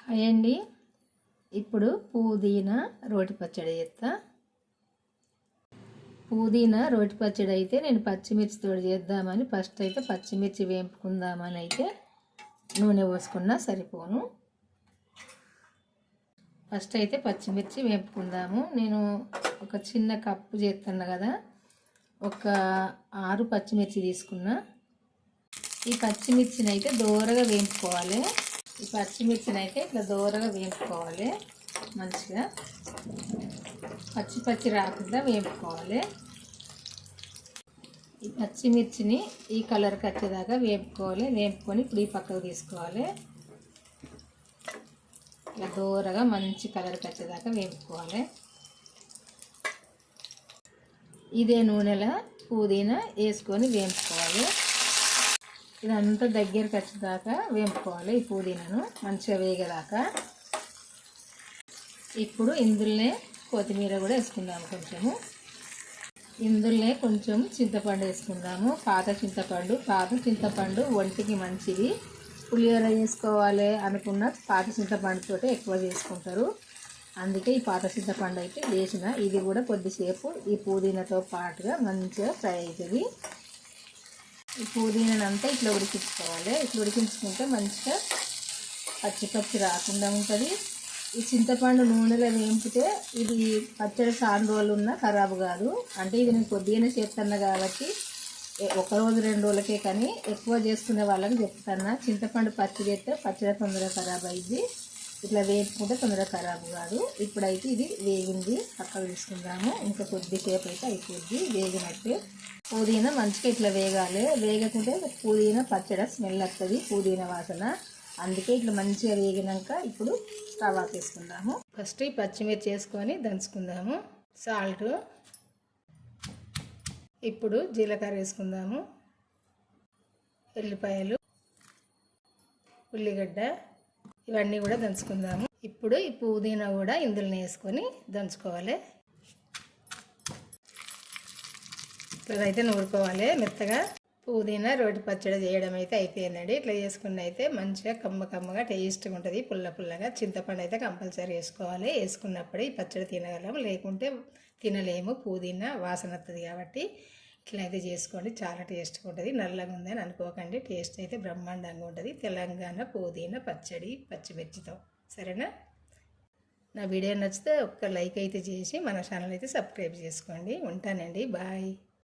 Hi అండి. ఇప్పుడు పుదీనా రోటి పచ్చడి చేస్తా. పుదీనా రోటి పచ్చడి అయితే నేను పచ్చిమిర్చితో చేద్దామని ఫస్ట్ అయితే పచ్చిమిర్చి వేపుకుందామని అయితే నూనె పోసుకున్నా సరిపోను. ఫస్ట్ అయితే పచ్చిమిర్చి వేపుకుందాము. నేను ఒక చిన్న కప్పు చేస్తున్నా కదా, ఒక 6 పచ్చిమిర్చి తీసుకున్నా. ఈ పచ్చిమిర్చిని అయితే దోరగా వేపుకోవాలి. ఈ పచ్చిమిర్చిని అయితే ఇట్లా దోరగా వేపుకోవాలి. మంచిగా పచ్చి రాకుండా వేపుకోవాలి. ఈ పచ్చిమిర్చిని ఈ కలర్కి వచ్చేదాకా వేపుకోవాలి. వేపుకొని ఇప్పుడు ఈ పక్కకు తీసుకోవాలి. ఇట్లా దోరగా మంచి కలర్కి వచ్చేదాకా వేపుకోవాలి. ఇదే నూనెలో పుదీనా వేసుకొని వేపుకోవాలి. ఇదంతా దగ్గరికి వచ్చేదాకా వేపుకోవాలి. ఈ పుదీనాను మంచిగా వేగేదాకా. ఇప్పుడు ఇందులోనే కొత్తిమీర కూడా వేసుకుందాము. ఇందులోనే కొంచెం చింతపండు వేసుకుందాము. పాత చింతపండు ఒంటికి మంచిది. పులిహోర చేసుకోవాలి అనుకున్న పాత చింతపండుతో ఎక్కువ చేసుకుంటారు. అందుకే ఈ పాత చింతపండు అయితే వేసిన. ఇది కూడా కొద్దిసేపు ఈ పుదీనాతో పాటుగా మంచిగా ఫ్రై అవుతుంది. ఈ పుదీనాను అంతా ఇట్లా ఉడికించుకోవాలి. ఇట్లా ఉడికించుకుంటే మంచిగా పచ్చి రాకుండా ఉంటుంది. ఈ చింతపండు నూనెలో వేంపితే ఇది పచ్చడి చాలా రోజులు ఉన్నా ఖరాబు కాదు. అంటే ఇది నేను కొద్దిగానే చేస్తున్నా కాబట్టి 1 రోజు 2 రోజులకే, కానీ ఎక్కువ చేసుకునే వాళ్ళని చెప్తున్నా. చింతపండు పచ్చి చేస్తే పచ్చడి తొందరగా ఖరాబ్ అయ్యింది. ఇట్లా వేపుకుంటే తొందరగా ఖరాబు కాదు. ఇప్పుడైతే ఇది వేగింది, పక్కకు తీసుకుందాము. ఇంకా కొద్దిసేపు అయితే అయిపోద్ది వేగినట్టు. పుదీనా మంచిగా ఇట్లా వేగాలి. వేగకుంటే పుదీనా పచ్చడి స్మెల్ వస్తుంది, పుదీనా వాసన. అందుకే ఇట్లా మంచిగా వేగినాక ఇప్పుడు స్టవ్ ఆఫ్ చేసుకుందాము. ఫస్ట్ ఈ పచ్చిమిర్చి వేసుకొని దంచుకుందాము. సాల్ట్, ఇప్పుడు జీలకర్ర వేసుకుందాము. ఎల్లిపాయలు, ఉల్లిగడ్డ ఇవన్నీ కూడా దంచుకుందాము. ఇప్పుడు ఈ పుదీనా కూడా ఇందులో వేసుకొని దంచుకోవాలి. ఇట్లయితే నూరుకోవాలి మెత్తగా. పుదీనా రోటి పచ్చడి చేయడం అయితే అయిపోయిందండి. ఇట్లా చేసుకున్న అయితే మంచిగా కమ్మగా టేస్ట్గా ఉంటుంది, పుల్లగా. చింతపండు అయితే కంపల్సరీ వేసుకోవాలి. వేసుకున్నప్పుడే ఈ పచ్చడి తినగలం, లేకుంటే తినలేము. పుదీనా వాసన వస్తుంది కాబట్టి ఇట్లా అయితే చేసుకోండి. చాలా టేస్ట్గా ఉంటుంది. నల్లగా ఉందని అనుకోకండి, టేస్ట్ అయితే బ్రహ్మాండంగా ఉంటుంది. తెలంగాణ పుదీనా పచ్చడి పచ్చిమిర్చితో. సరేనా? నా వీడియో నచ్చితే ఒక్క లైక్ అయితే చేసి మన ఛానల్ అయితే సబ్స్క్రైబ్ చేసుకోండి. ఉంటానండి. బాయ్.